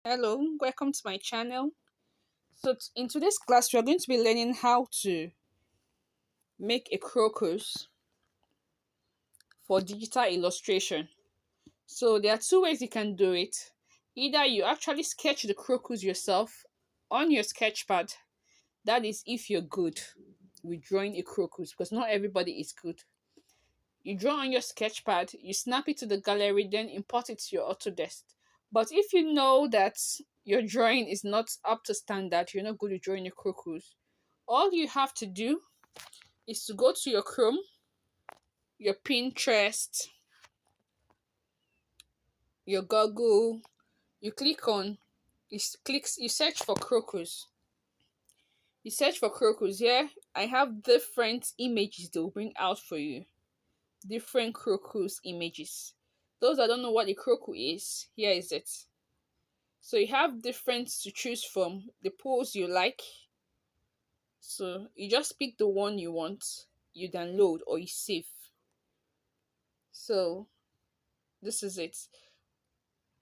Hello, welcome to my channel. In today's class, we are going to be learning how to make a crocus for digital illustration. So there are two ways you can do it. Either you actually sketch the crocus yourself on your sketchpad. That is if you're good with drawing a crocus, because not everybody is good. You draw on your sketchpad, you snap it to the gallery, then import it to your Autodesk. But if you know that your drawing is not up to standard, you're not good at drawing a crocus, all you have to do is to go to your Chrome, your Pinterest, your Google, you click on, you search for crocus. You search for crocus. Here, I have different images they'll bring out for you. Different crocus images. Those that don't know what a crocus is, here is it. So you have different to choose from, the pose you like. So you just pick the one you want, you download or you save. So this is it.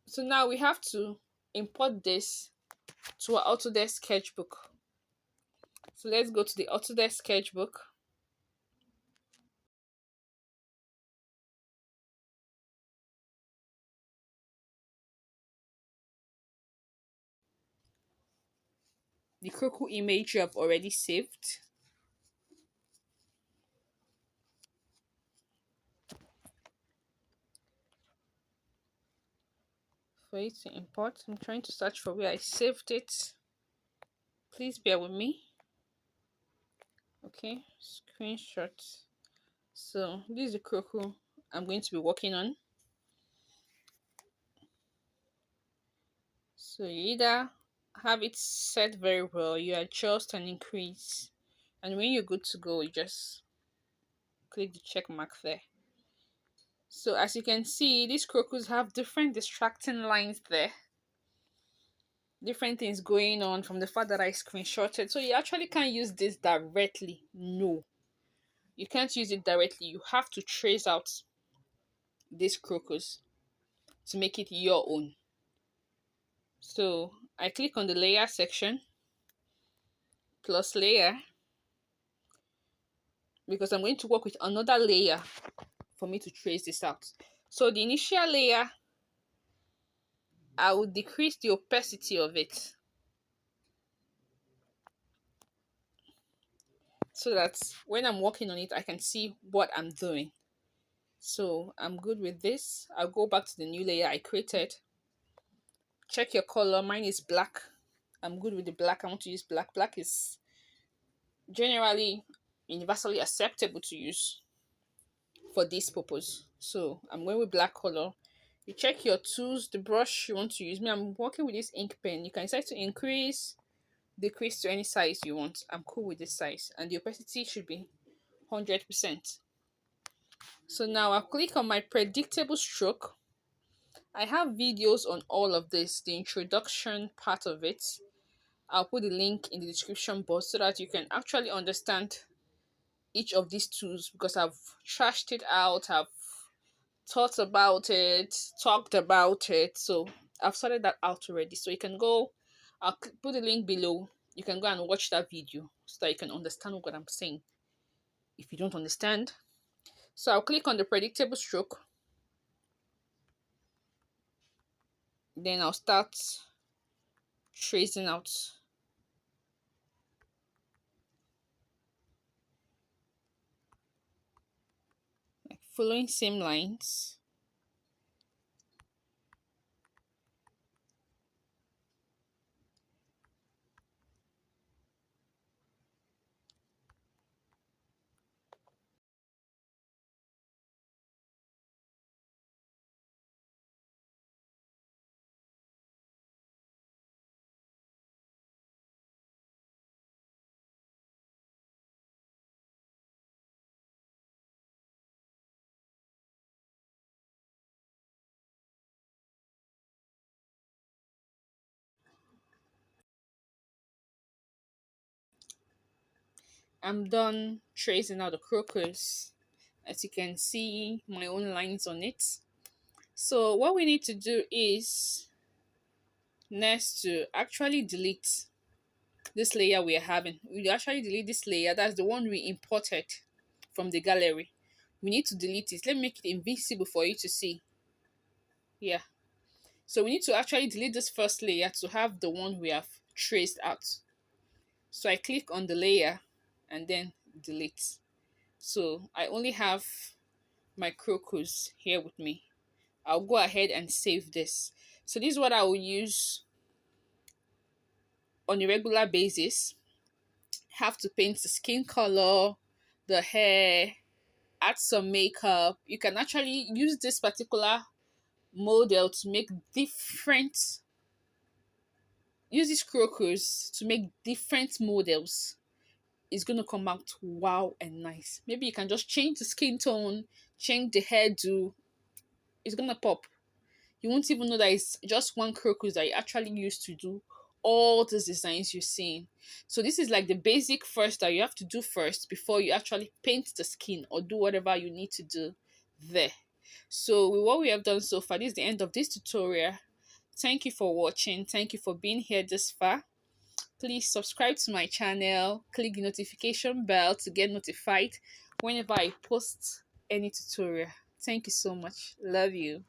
So now we have to import this to our Autodesk sketchbook. So let's go to the Autodesk sketchbook. The crocus image you have already saved. For it to import, I'm trying to search for where I saved it. Please bear with me. Okay, screenshot. So this is the crocus I'm going to be working on. So you either have it set very well, you adjust and increase, and when you're good to go, you just click the check mark there. So as you can see, these crocus have different distracting lines there, different things going on from the fact that I screenshotted. So you actually can't use this directly. No, you can't use it directly. You have to trace out this crocus to make it your own. So I click on the layer section, plus layer, because I'm going to work with another layer for me to trace this out. So the initial layer, I will decrease the opacity of it so that when I'm working on it, I can see what I'm doing. So I'm good with this. I'll go back to the new layer I created. Check your color. Mine is black. I'm good with the black. I want to use black. Black is generally universally acceptable to use for this purpose. So I'm going with black color. You check your tools, the brush you want to use. Me, I'm working with this ink pen. You can decide to increase, decrease to any size you want. I'm cool with this size, and the opacity should be 100%. So now I'll click on my predictable stroke. I have videos on all of this, the introduction part of it. I'll put the link in the description box so that you can actually understand each of these tools, because I've trashed it out, I've thought about it, talked about it. So I've sorted that out already. So you can go, I'll put the link below. You can go and watch that video so that you can understand what I'm saying if you don't understand. So I'll click on the predictable stroke. Then I'll start tracing out. Like following same lines. I'm done tracing out the crocus. As you can see, my own lines on it. So what we need to do is Next, to actually delete this layer we are having, we actually delete this layer. That's the one we imported from the gallery. We need to delete it. Let me make it invisible for you to see. Yeah. So we need to actually delete this first layer to have the one we have traced out. So I click on the layer and then delete. So I only have my crocus here with me. I'll go ahead and save this. So this is what I will use on a regular basis. Have to paint the skin color, the hair, add some makeup. You can actually use this particular model to make different, use this crocus to make different models. It's going to come out wow and nice. Maybe you can just change the skin tone, change the hairdo. It's going to pop. You won't even know that it's just one crocus that you actually use to do all these designs you're seeing. So this is like the basic first that you have to do first before you actually paint the skin or do whatever you need to do there. So with what we have done so far, this is the end of this tutorial. Thank you for watching. Thank you for being here this far. Please subscribe to my channel, click the notification bell to get notified whenever I post any tutorial. Thank you so much. Love you.